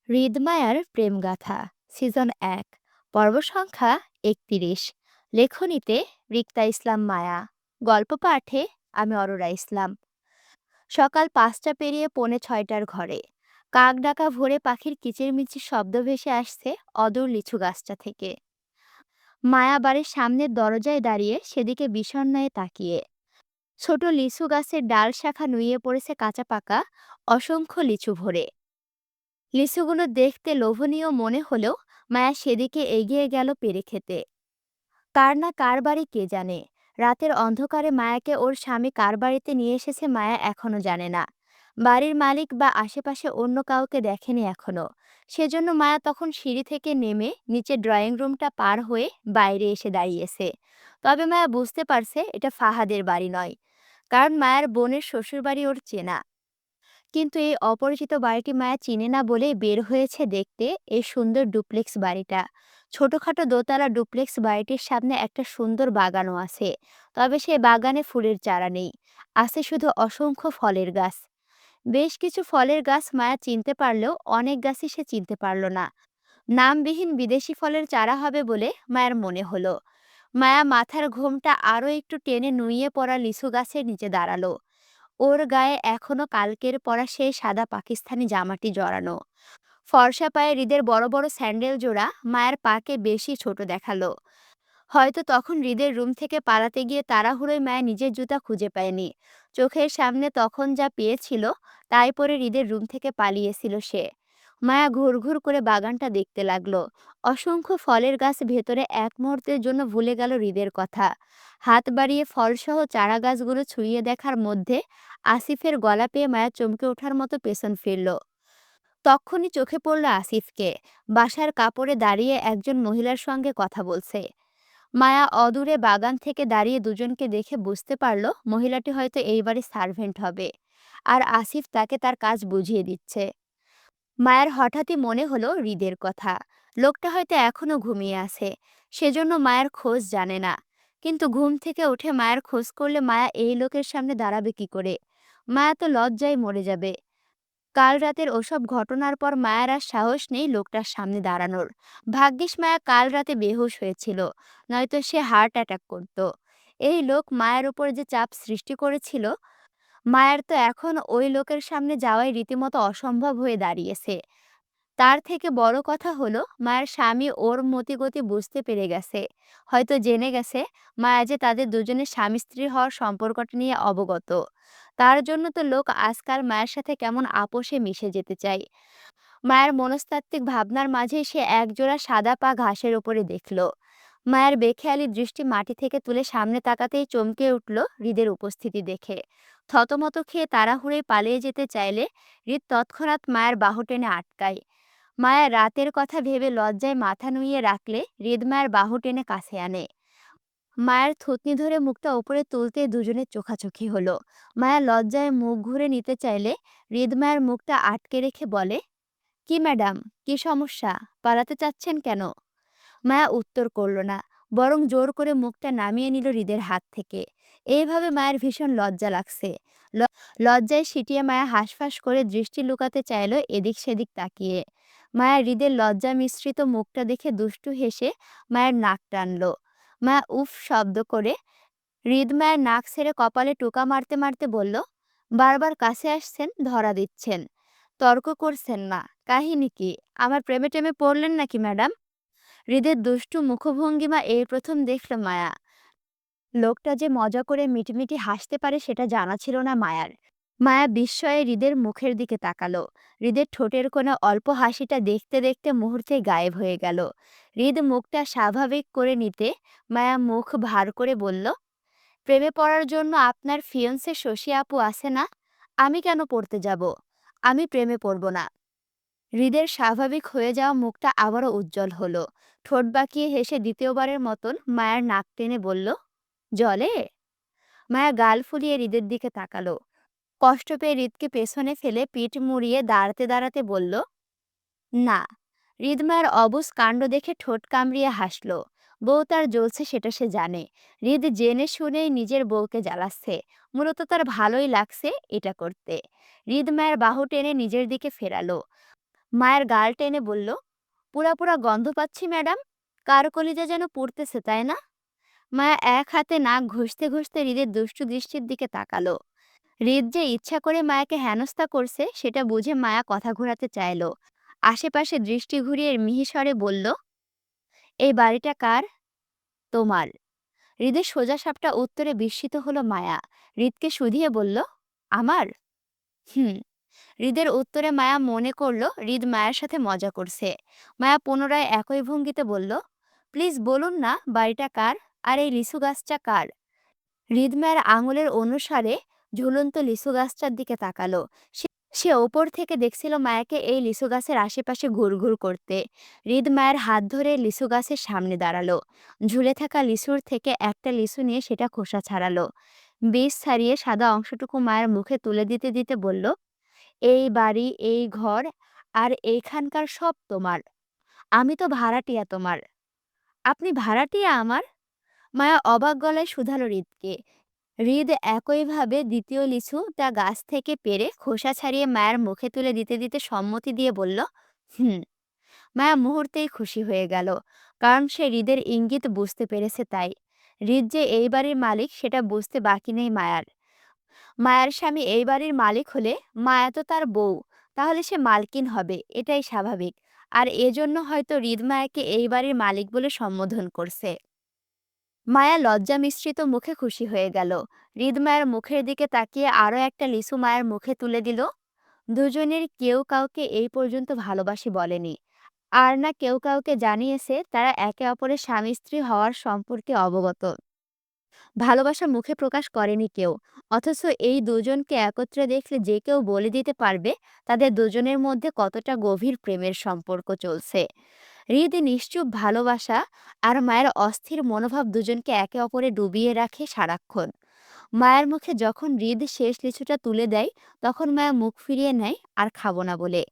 হৃদমায়ার প্রেমগাথা season ১ পর্ব সংখ্যা ৩১। লেখনীতে রিক্তা ইসলাম মায়া। গল্প পাঠে আমি অরোরা ইসলাম। সকাল ৫টা পেরিয়ে পৌনে ৬টার ঘরে। কাক ডাকা ভোরে পাখির কিচিরমিচির শব্দ ভেসে আসছে অদূর লিচু গাছটা থেকে। মায়া বাড়ির সামনের দরজায় দাঁড়িয়ে সেদিকে বিষণ্ণয়ে তাকিয়ে। ছোট লিচু গাছের ডাল শাখা নুয়ে পড়েছে কাঁচা পাকা অসংখ্য লিচু ভরে। লিচুগুলো দেখতে লোভনীয় মনে হলেও মায়া সেদিকে এগিয়ে গেল পেরে খেতে। কার না কার বাড়ি কে জানে। রাতের অন্ধকারে মায়াকে ওর স্বামী কার বাড়িতে নিয়ে এসেছে মায়া এখনো জানে না। বাড়ির মালিক বা আশেপাশে অন্য কাউকে দেখেনি এখনো। সেজন্য মায়া তখন সিঁড়ি থেকে নেমে নিচে ড্রয়িং রুমটা পার হয়ে বাইরে এসে দাঁড়িয়েছে। তবে মায়া বুঝতে পারছে এটা ফাহাদের বাড়ি নয়, কারণ মায়ের বোনের শ্বশুরবাড়ি ওর চেনা। কিন্তু এই অপরিচিত বাড়িটি মায়া চিনে না বলেই বের হয়েছে দেখতে এই সুন্দর ডুপ্লেক্স বাড়িটা। ছোটখাটো দোতলা ডুপ্লেক্স বাড়িটির সামনে একটা সুন্দর বাগানও আছে। তবে সেই বাগানে ফুলের চারা নেই, আছে শুধু অসংখ্য ফলের গাছ। বেশ কিছু ফলের গাছ মায়া চিনতে পারলেও অনেক গাছই সে চিনতে পারল না। নামবিহীন বিদেশি ফলের চারা হবে বলে মায়ের মনে হলো। মায়া মাথার ঘোমটা আরও একটু টেনে নুইয়ে পড়া লিচু গাছের নিচে দাঁড়ালো। ওর গায়ে এখনো কালকের পরা সেই সাদা পাকিস্তানি জামাটি জড়ানো। ফর্সা পায়ে হৃদের বড় বড় স্যান্ডেল জোড়া মায়ের পাকে বেশি ছোট দেখালো। হয়তো তখন হৃদের রুম থেকে পালাতে গিয়ে তাড়াহুড়োয় মায়া নিজের জুতা খুঁজে পায়নি। চোখের সামনে তখন যা পেয়েছিল তাই পরে হৃদের রুম থেকে পালিয়েছিল সে। মায়া ঘুরঘুর করে বাগানটা দেখতে লাগলো। অসংখ্য ফলের গাছ ভেতরে এক মুহূর্তের জন্য ভুলে গেল হৃদের কথা। হাত বাড়িয়ে ফলসহ চারা গাছগুলো ছুঁয়ে দেখার মধ্যে আসিফের গলা পেয়ে মায়া চমকে ওঠার মতো পেছন ফিরল। তক্ষুনি চোখে পড়ল আসিফকে, বাসার কাপড়ে দাঁড়িয়ে একজন মহিলার সঙ্গে কথা বলছে। মায়া অদূরে বাগান থেকে দাঁড়িয়ে দুজনকে দেখে বুঝতে পারল মহিলাটি হয়তো এই বাড়ির সার্ভেন্ট হবে, আর আসিফ তাকে তার কাজ বুঝিয়ে দিচ্ছে। মায়ার হঠাৎই মনে হলো হৃদের কথা। লোকটা হয়তো এখনো ঘুমিয়ে আছে, সেজন্য মায়ের খোঁজ জানে না। কিন্তু ঘুম থেকে উঠে মায়ের খোঁজ করলে মায়া এই লোকের সামনে দাঁড়াবে কি করে? মায়া তো লজ্জায় মরে যাবে। কাল রাতের ওসব ঘটনার পর মায়ের আর সাহস নেই লোকটার সামনে দাঁড়ানোর। ভাগ্যিস মায়া কাল রাতে বেহুশ হয়েছিল, নয়তো সে হার্ট অ্যাটাক করত। এই লোক মায়ের উপর যে চাপ সৃষ্টি করেছিল, মায়ের তো এখন ওই লোকের সামনে যাওয়াই রীতিমতো অসম্ভব হয়ে দাঁড়িয়েছে। তার থেকে বড় কথা হলো মায়ের স্বামী ওর মতিগতি বুঝতে পেরে গেছে। হয়তো জেনে গেছে মায়া যে তাদের দুজনের স্বামী স্ত্রী হওয়ার সম্পর্কটা নিয়ে অবগত। তার জন্য তো লোক আজকাল মায়ের সাথে কেমন আপোষে মিশে যেতে চায়। মায়ের মনস্তাত্ত্বিক ভাবনার মাঝে সে একজোড়া সাদা পা ঘাসের ওপরে দেখল। মায়ের বেখেয়ালি দৃষ্টি মাটি থেকে তুলে সামনে তাকাতেই চমকে উঠল হৃদের উপস্থিতি দেখে। থতমত খেয়ে তাড়াহুড়োয় পালিয়ে যেতে চাইলে হৃদ তৎক্ষণাৎ মায়ের বাহু টেনে আটকায়। মায়া রাতের কথা ভেবে লজ্জায় মাথা নুইয়ে রাখলে হৃদ মায়ের বাহু টেনে কাছে আনে। মায়ের থুতনি ধরে মুখটা উপরে তুলতে দুজনের চোখাচোখি হলো। মায়া লজ্জায় মুখ ঘুরে নিতে চাইলে হৃদ মায়ের মুখটা আটকে রেখে বলে, কি ম্যাডাম, কি সমস্যা? পালাতে চাচ্ছেন কেন? মায়া উত্তর করল না, বরং জোর করে মুখটা নামিয়ে নিল হৃদের হাত থেকে। এইভাবে মায়ের ভীষণ লজ্জা লাগছে। লজ্জায় সিটিয়ে মায়া হাঁসফাঁস করে দৃষ্টি লুকাতে চাইল এদিক সেদিক তাকিয়ে। মায়া হৃদের লজ্জা মিশ্রিত মুখটা দেখে দুষ্টু হেসে মায়ের নাক টানল। মায়া উফ শব্দ করে হৃদ মায়ের নাক ছেড়ে কপালে টোকা মারতে মারতে বলল, বারবার কাছে আসছেন, ধরা দিচ্ছেন, তর্ক করছেন না, কাহিনী কি? আমার প্রেমে টেমে পড়লেন নাকি ম্যাডাম? হৃদের দুষ্টু মুখভঙ্গিমা এই প্রথম দেখল মায়া। লোকটা যে মজা করে মিটিমিটি হাসতে পারে সেটা জানা ছিল না মায়ার। মায়া বিস্ময়ে হৃদের মুখের দিকে তাকালো। হৃদের ঠোঁটের কোণে অল্প হাসিটা দেখতে দেখতে মুহূর্তে গায়েব হয়ে গেল। হৃদ মুখটা স্বাভাবিক করে নিতে মায়া মুখ ভার করে বলল, প্রেমে পড়ার জন্য আপনার ফিয়ন্সে শশী আপু আছে না? আমি কেন পড়তে যাব? আমি প্রেমে পড়ব না। হৃদের স্বাভাবিক হয়ে যাওয়া মুখটা আবারও উজ্জ্বল হলো। ঠোঁট বাঁকিয়ে হেসে দ্বিতীয়বারের মতন মায়ের নাক টেনে বলল, জলে? মায়া গাল ফুলিয়ে হৃদের দিকে তাকালো। কষ্ট পেয়ে হৃদকে পেছনে ফেলে পিঠ মুড়িয়ে দাঁড়াতে দাঁড়াতে বলল, না। হৃদ মায়ের অবুঝ কাণ্ড দেখে ঠোঁট কামড়িয়ে হাসল। বউ তার জ্বলছে সেটা সে জানে। হৃদ জেনে শুনেই নিজের বউকে জ্বালাচ্ছে। মূলত তার ভালোই লাগছে এটা করতে। হৃদ মায়ের বাহু টেনে নিজের দিকে ফেরালো। মায়ের গাল টেনে বলল, পুরা পুরা গন্ধ পাচ্ছি ম্যাডাম। কার কলিজা যেন পুড়তেছে, তাই না? মায়া এক হাতে নাক ঘষতে ঘষতে হৃদের দুষ্টু দৃষ্টির দিকে তাকালো। হৃদ যে ইচ্ছা করে মায়াকে হেনস্থা করছে সেটা বুঝে মায়া কথা ঘোরাতে চাইলো। আশেপাশে দৃষ্টি ঘুরিয়ে মিহিস্বরে বলল, এই বাড়িটা কার? তোমার। হৃদের সোজা সাপটা উত্তরে বিস্মিত হলো মায়া। হৃদকে শুধিয়ে বলল, আমার? হুম। হৃদের উত্তরে মায়া মনে করলো হৃদ মায়ের সাথে মজা করছে। মায়া পুনরায় একই ভঙ্গিতে বলল, প্লিজ বলুন না বাড়িটা কার, আর এই লিচু গাছটা কার? হৃদ মায়ের আঙুলের অনুসারে ঝুলন্ত লিচু গাছটার দিকে তাকালো। সে সে ওপর থেকে দেখছিল মায়াকে এই লিচু গাছের আশেপাশে ঘুরঘুর করতে। হৃদ মায়ের হাত ধরে লিচু গাছের সামনে দাঁড়ালো। ঝুলে থাকা লিচুর থেকে একটা লিচু নিয়ে সেটা খোসা ছাড়ালো। বীজ ছাড়িয়ে সাদা অংশটুকু মায়ের মুখে তুলে দিতে দিতে বলল, এই বাড়ি, এই ঘর আর এইখানকার সব তোমার। আমি তো ভাড়াটিয়া তোমার। আপনি ভাড়াটিয়া আমার? মায়া অবাক গলায় শুধালো হৃদকে। হৃদ একইভাবে দ্বিতীয় লিচুটা গাছ থেকে পেড়ে খোসা ছাড়িয়ে মায়ের মুখে তুলে দিতে দিতে সম্মতি দিয়ে বলল, হুম। মায়া মুহূর্তেই খুশি হয়ে গেল, কারণ সে হৃদের ইঙ্গিত বুঝতে পেরেছে তাই। হৃদ যে এই বাড়ির মালিক সেটা বুঝতে বাকি নেই মায়ার। মায়ার স্বামী এই বাড়ির মালিক হলে মায়া তো তার বউ, তাহলে সে মালকিন হবে, এটাই স্বাভাবিক। আর এজন্য হয়তো হৃদ মায়াকে এই বাড়ির মালিক বলে সম্বোধন করছে। মায়া লজ্জা মিশ্রিত মুখে খুশি হয়ে গেল। হৃদ মায়ের মুখের দিকে তাকিয়ে আরো একটা লিচু মায়ের মুখে তুলে দিল। দুজনের কেউ কাউকে এই পর্যন্ত ভালোবাসি বলেনি, আর না কেউ কাউকে জানিয়েছে তারা একে অপরের স্বামী স্ত্রী হওয়ার সম্পর্কে অবগত। ভালোবাসা মুখে প্রকাশ করেনি কেউ, অথচ এই দুজনকে একত্রে দেখলে যে কেউ বলে দিতে পারবে তাদের দুজনের মধ্যে কতটা গভীর প্রেমের সম্পর্ক চলছে। হৃদ নিশ্চুপ ভালোবাসা আর মায়ের অস্থির মনোভাব দুজনকে একে অপরে ডুবিয়ে রাখে সারাক্ষণ। মায়ের মুখে যখন হৃদ শেষ লিচুটা তুলে দেয়, তখন মায়া মুখ ফিরিয়ে নেয় আর খাবো না বলে।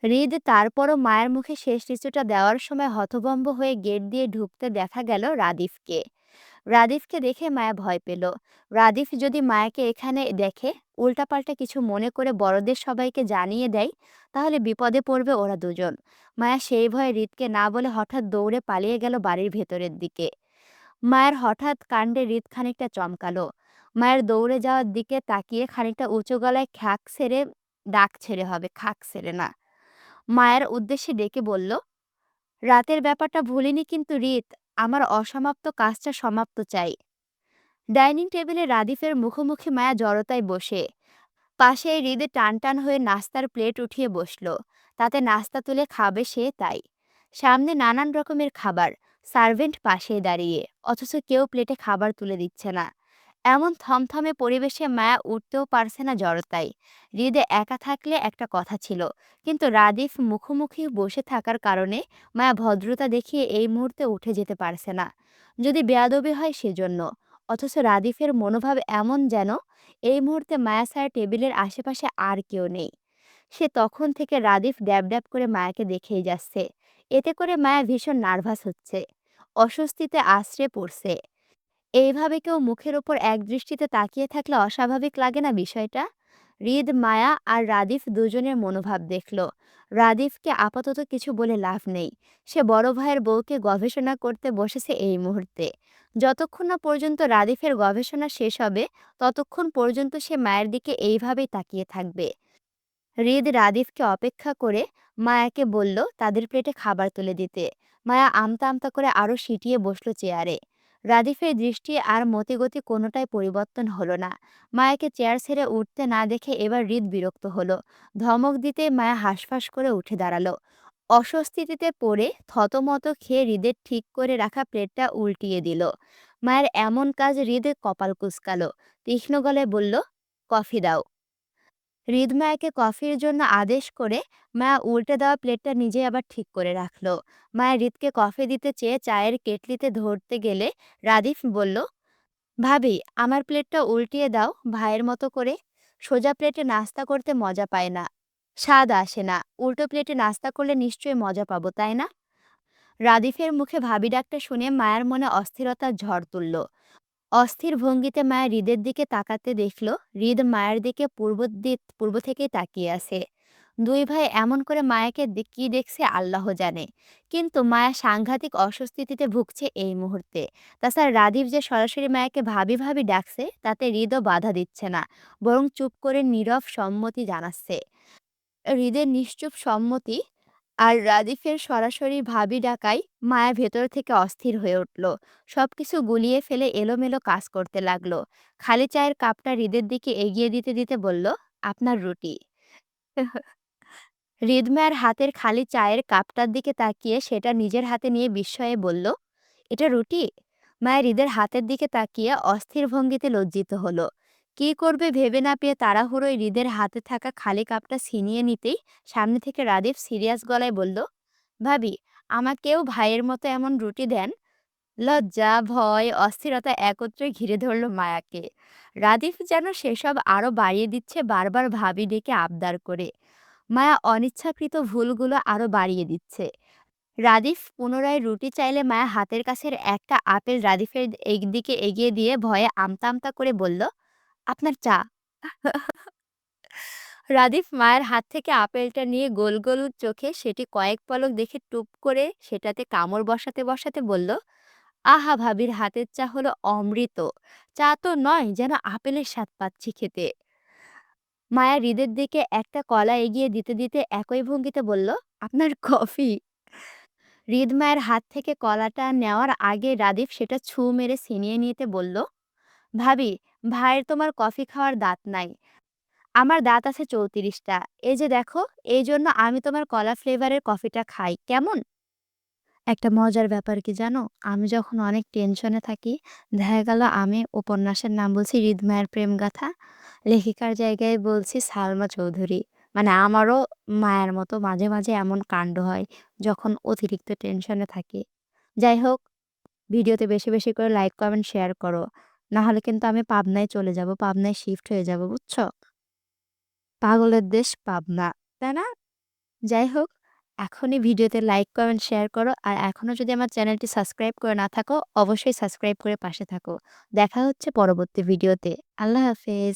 হৃদ তারপরও মায়ের মুখে শেষ লিচুটা দেওয়ার সময় হতভম্ব হয়ে গেট দিয়ে ঢুকতে দেখা গেল রাদিফকে। রাদিফকে দেখে মায়া ভয় পেল। রাদিফ যদি মায়াকে এখানে দেখে উল্টাপাল্টা কিছু মনে করে বড়দের সবাইকে জানিয়ে দেয়, তাহলে বিপদে পড়বে ওরা দুজন। মায়া সেই ভয়ে হৃদকে না বলে হঠাৎ দৌড়ে পালিয়ে গেল বাড়ির ভেতরের দিকে। মায়ের হঠাৎ কাণ্ডে হৃদ খানিকটা চমকালো। মায়ের দৌড়ে যাওয়ার দিকে তাকিয়ে খানিকটা উঁচু গলায় খ্যাক ছেড়ে, ডাক ছেড়ে হবে, খাক ছেড়ে না, মায়ের উদ্দেশ্যে ডেকে বলল, রাতের ব্যাপারটা ভুলিনি কিন্তু হৃদ, আমার অসমাপ্ত কাজটা সমাপ্ত চাই। ডাইনিং টেবিলে রাদিফের মুখোমুখি মায়া জড়তায় বসে, পাশে হৃদে টান টান হয়ে নাস্তার প্লেট উঠিয়ে বসলো। তাতে নাস্তা তুলে খাবে সে তাই। সামনে নানান রকমের খাবার, সার্ভেন্ট পাশে দাঁড়িয়ে, অথচ কেউ প্লেটে খাবার তুলে দিচ্ছে না। এমন থমথমে পরিবেশে মায়া উঠতেও পারছে না জড়তায়। হৃদে একা থাকলে একটা কথা ছিল, কিন্তু রাদিফ মুখোমুখি বসে থাকার কারণে মায়া ভদ্রতা দেখিয়ে এই মুহূর্তে উঠে যেতে পারছে না। যদি বেয়াদবি হয় সেজন্য। অথচ রাদিফের মনোভাব এমন যেন এই মুহূর্তে মায়া ছাড়া টেবিলের আশেপাশে আর কেউ নেই। সে তখন থেকে রাদিফ ড্যাব ড্যাব করে মায়াকে দেখেই যাচ্ছে। এতে করে মায়া ভীষণ নার্ভাস হচ্ছে, অস্বস্তিতে আছড়ে পড়ছে। এইভাবে কেউ মুখের ওপর একদৃষ্টিতে তাকিয়ে থাকলে অস্বাভাবিক লাগে না বিষয়টা? হৃদ, মায়া আর রাদিফ দুজনের মনোভাব দেখল। রাদিফকে আপাতত কিছু বলে লাভ নেই। সে বড় ভাইয়ের বউকে গবেষণা করতে বসেছে এই মুহূর্তে। যতক্ষণ না পর্যন্ত রাদিফের গবেষণা শেষ হবে, ততক্ষণ পর্যন্ত সে মায়ের দিকে এইভাবেই তাকিয়ে থাকবে। হৃদ রাদিফকে অপেক্ষা করে মায়াকে বলল তাদের প্লেটে খাবার তুলে দিতে। মায়া আমতা আমতা করে আরো সিটিয়ে বসলো চেয়ারে। রাদিফের দৃষ্টি আর মতিগতি কোনোটাই পরিবর্তন হলো না। মায়াকে চেয়ার ছেড়ে উঠতে না দেখে এবার হৃদ বিরক্ত হলো। ধমক দিতে মায়া হাঁসফাঁস করে উঠে দাঁড়ালো। অস্বস্তিতে পড়ে থতমত খেয়ে হৃদের ঠিক করে রাখা প্লেটটা উল্টিয়ে দিল। মায়ের এমন কাজ হৃদে কপাল কুঁচকালো। তীক্ষ্ণ গলায় বলল, কফি দাও। হৃদ মায়াকে কফির জন্য আদেশ করে মায়া উল্টে দেওয়া প্লেটটা নিজে আবার ঠিক করে রাখলো। মায়া হৃদকে কফি দিতে চেয়ে চায়ের কেটলিতে ধরতে গেলে রাদিফ বলল, ভাবি আমার প্লেটটা উল্টিয়ে দাও ভাইয়ের মতো করে। সোজা প্লেটে নাস্তা করতে মজা পায় না, স্বাদ আসে না। উল্টো প্লেটে নাস্তা করলে নিশ্চয়ই মজা পাবো, তাই না? রাদিফের মুখে ভাবি ডাকটা শুনে মায়ের মনে অস্থিরতার ঝড় তুলল। অস্থির ভঙ্গিতে মায়া হৃদের দিকে তাকাতে দেখল হৃদ মায়ের দিকে পূর্ব থেকেই তাকিয়ে আছে। দুই ভাই এমন করে মায়াকে কি দেখছে আল্লাহ জানে। কিন্তু মায়া সাংঘাতিক অস্বস্তিতে ভুগছে এই মুহূর্তে। তাছাড়া রাদীপ যে সরাসরি মায়াকে ভাবি ভাবি ডাকছে তাতে হৃদও বাধা দিচ্ছে না, বরং চুপ করে নীরব সম্মতি জানাচ্ছে। হৃদের নিশ্চুপ সম্মতি আর রাদিফের সরাসরি ভাবি ডাকায় মায়া ভেতর থেকে অস্থির হয়ে উঠল। সবকিছু গুলিয়ে ফেলে এলোমেলো কাজ করতে লাগলো। খালি চায়ের কাপটা হৃদের দিকে এগিয়ে দিতে দিতে বলল, আপনার রুটি। হৃদম্যার হাতের খালি চায়ের কাপটার দিকে তাকিয়ে সেটা নিজের হাতে নিয়ে বিস্ময়ে বলল, এটা রুটি? মায়ের হৃদের হাতের দিকে তাকিয়ে অস্থির ভঙ্গিতে লজ্জিত হলো। কি করবে ভেবে না পেয়ে তাড়াহুড়োয় হৃদের হাতে থাকা খালি কাপটা ছিনিয়ে নিতেই সামনে থেকে রাদীপ সিরিয়াস গলায় বলল, ভাবি, আমাকেও ভাইয়ের মতো এমন রুটি দেন। লজ্জা, ভয়, অস্থিরতা একত্রে ঘিরে ধরল মায়াকে। রাদীপ যেন সেসব আরো বাড়িয়ে দিচ্ছে বারবার ভাবি ডেকে আবদার করে। মায়া অনিচ্ছাকৃত ভুলগুলো আরো বাড়িয়ে দিচ্ছে। রাদীফ পুনরায় রুটি চাইলে মায়া হাতের কাছের একটা আপেল রাদীফের দিকে এগিয়ে দিয়ে ভয়ে আমতা আমতা করে বলল, আপনার চা। রাদীফ মায়ের হাত থেকে আপেলটা নিয়ে গোল গোল চোখে সেটি কয়েক পলক দেখে টুপ করে সেটাতে কামড় বসাতে বসাতে বলল, আহা, ভাবির হাতের চা হলো অমৃত। চা তো নয়, যেন আপেলের স্বাদ পাচ্ছি খেতে। মায়া হৃদের দিকে একটা কলা এগিয়ে দিতে দিতে একই ভঙ্গিতে বলল, আপনার কফি। হৃদ মায়ের হাত থেকে কলাটা নেওয়ার আগে রাদীপ সেটা ছু মেরে ছিনিয়ে নিতে বলল, ভাবি, ভাইয়ের তোমার কফি খাওয়ার দাঁত নাই, আমার দাঁত আছে ৩৪টা। এই যে দেখো, এই জন্য আমি তোমার কলা ফ্লেভারের কফিটা খাই, কেমন? একটা মজার ব্যাপার কি জানো? আমি যখন অনেক টেনশনে থাকি, দেখা গেল আমি উপন্যাসের নাম বলছি 'হৃদ মায়ের প্রেমগাথা', লেখিকার জায়গায় বলছি সালমা চৌধুরী। মানে আমারও মায়ের মতো মাঝে, মাঝে এমন কাণ্ড হয় যখন অতিরিক্ত টেনশনে থাকি। যাই হোক, ভিডিওতে বেশি, বেশি করে লাইক, কমেন্ট, শেয়ার করো। না হলে কিন্তু আমি পাবনায় চলে যাব। পাবনায় শিফট হয়ে যাব, বুঝছো? পাগলের দেশ পাবনা, তাই না? যাই হোক, এখনই ভিডিওতে লাইক, কমেন্ট, শেয়ার করো। আর এখনো যদি আমার চ্যানেলটি সাবস্ক্রাইব করে না থাকো, অবশ্যই সাবস্ক্রাইব করে পাশে থাকো। দেখা হচ্ছে পরবর্তী ভিডিওতে। আল্লাহ হাফেজ।